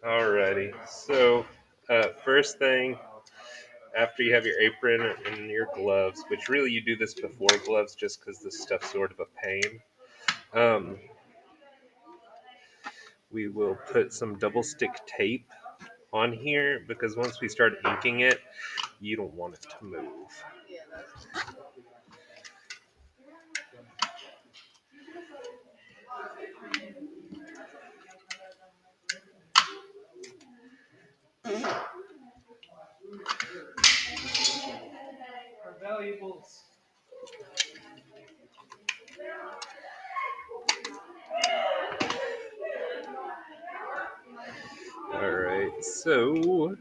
Alrighty. So, first thing, after you have your apron and your gloves, which really you do this before gloves just because this stuff's sort of a pain, um, we will put some double stick tape on here because once we start inking it, you don't want it to move. Alright, so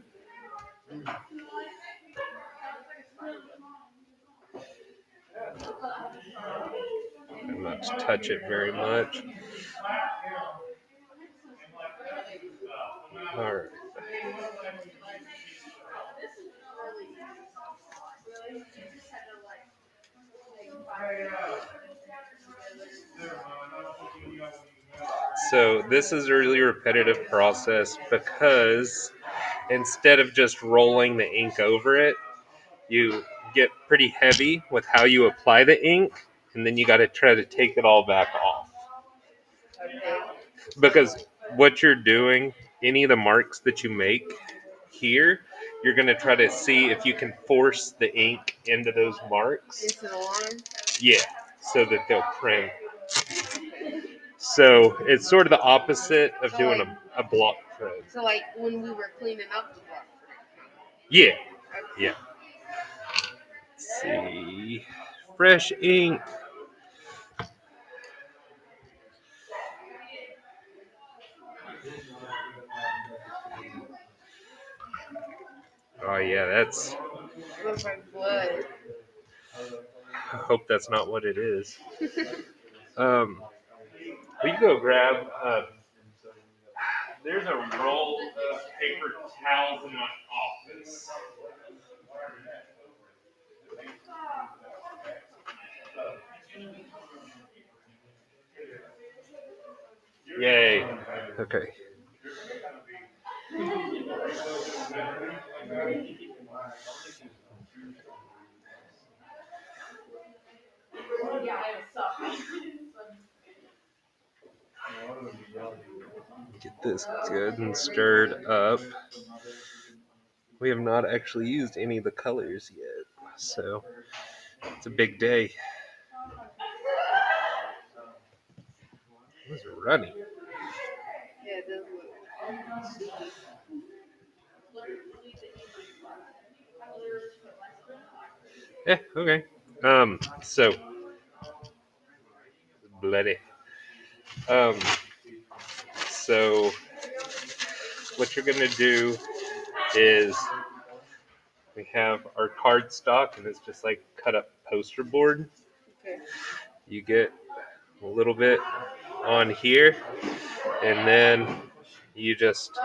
I'm not to touch it very much. Alright. So this is a really repetitive process because instead of just rolling the ink over it, you get pretty heavy with how you apply the ink, and then you got to try to take it all back off. Because what you're doing, any of the marks that you make here, you're going to try to see if you can force the ink into those marks. Into the line? Yeah, so that they'll print. So it's sort of the opposite of So doing like, a block print. So like when we were cleaning up the block. Yeah, yeah. Let's see. Fresh ink. Oh yeah, that's. Looks like blood. I hope that's not what it is. We go grab. There's a roll of paper towels in my office. Yay. Okay. Get this good and stirred up. We have not actually used any of the colors yet, so it's a big day. It was running. Yeah, it does look. Yeah, okay. So bloody. Um, so what you're gonna do is we have our card stock, and it's just like cut up poster board. Okay. You get a little bit on here, and then you just,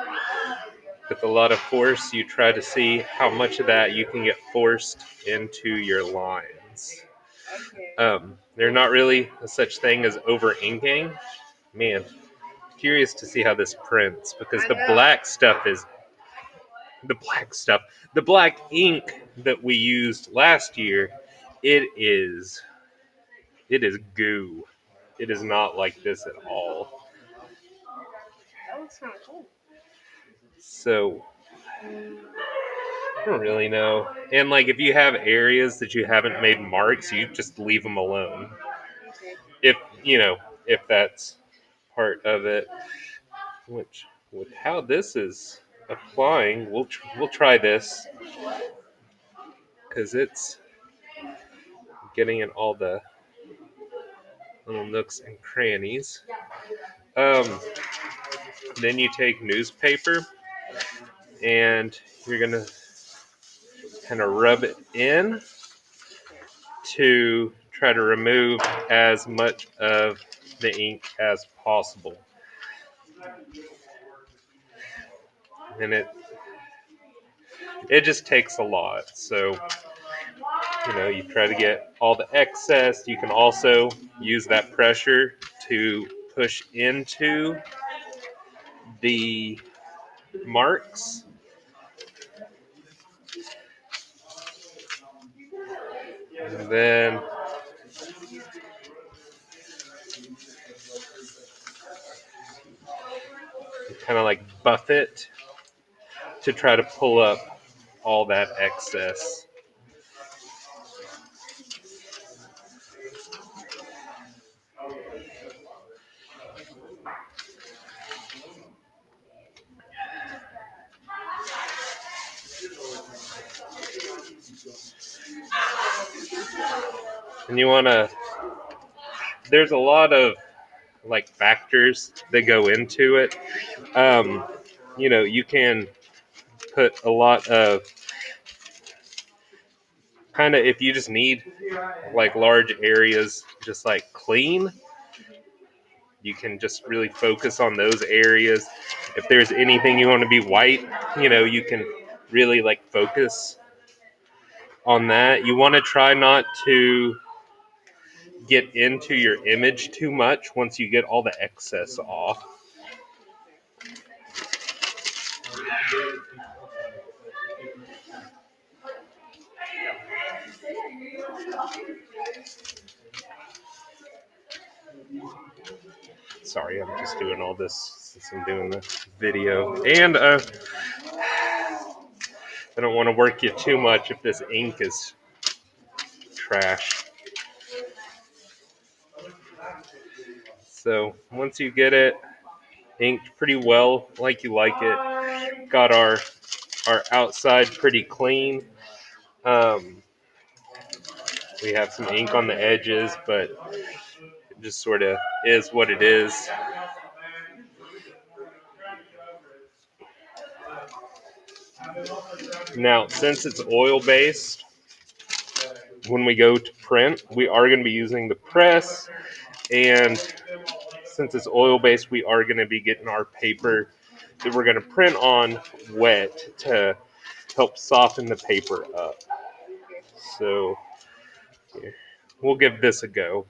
with a lot of force, you try to see how much of that you can get forced into your lines. Okay. They're not really a such thing as over inking. Man, curious to see how this prints because the black stuff is the black ink that we used last year. It is goo. It is not like this at all. That looks kind of cool. So I don't really know. And like if you have areas that you haven't made marks, you just leave them alone. Okay. If if that's part of it. Which with how this is applying, we'll try this because it's getting in all the little nooks and crannies. Um, then you take newspaper and you're gonna kind of rub it in to try to remove as much of the ink as possible. And it just takes a lot. So you try to get all the excess. You can also use that pressure to push into the marks. And then kind of like buff it to try to pull up all that excess. And you want to, there's a lot of like factors that go into it. Um, you can put a lot of kind of, if you just need like large areas just like clean, you can just really focus on those areas. If there's anything you want to be white, you can really like focus on that. You want to try not to get into your image too much once you get all the excess off. Sorry, I'm just doing all this since I'm doing the video. And I don't want to work you too much if this ink is trash. So once you get it inked pretty well, like you like it, got our outside pretty clean. We have some ink on the edges, but it just sort of is what it is. Now, since it's oil-based, when we go to print, we are going to be using the press, and since it's oil-based, we are going to be getting our paper that we're going to print on wet to help soften the paper up. So, we'll give this a go.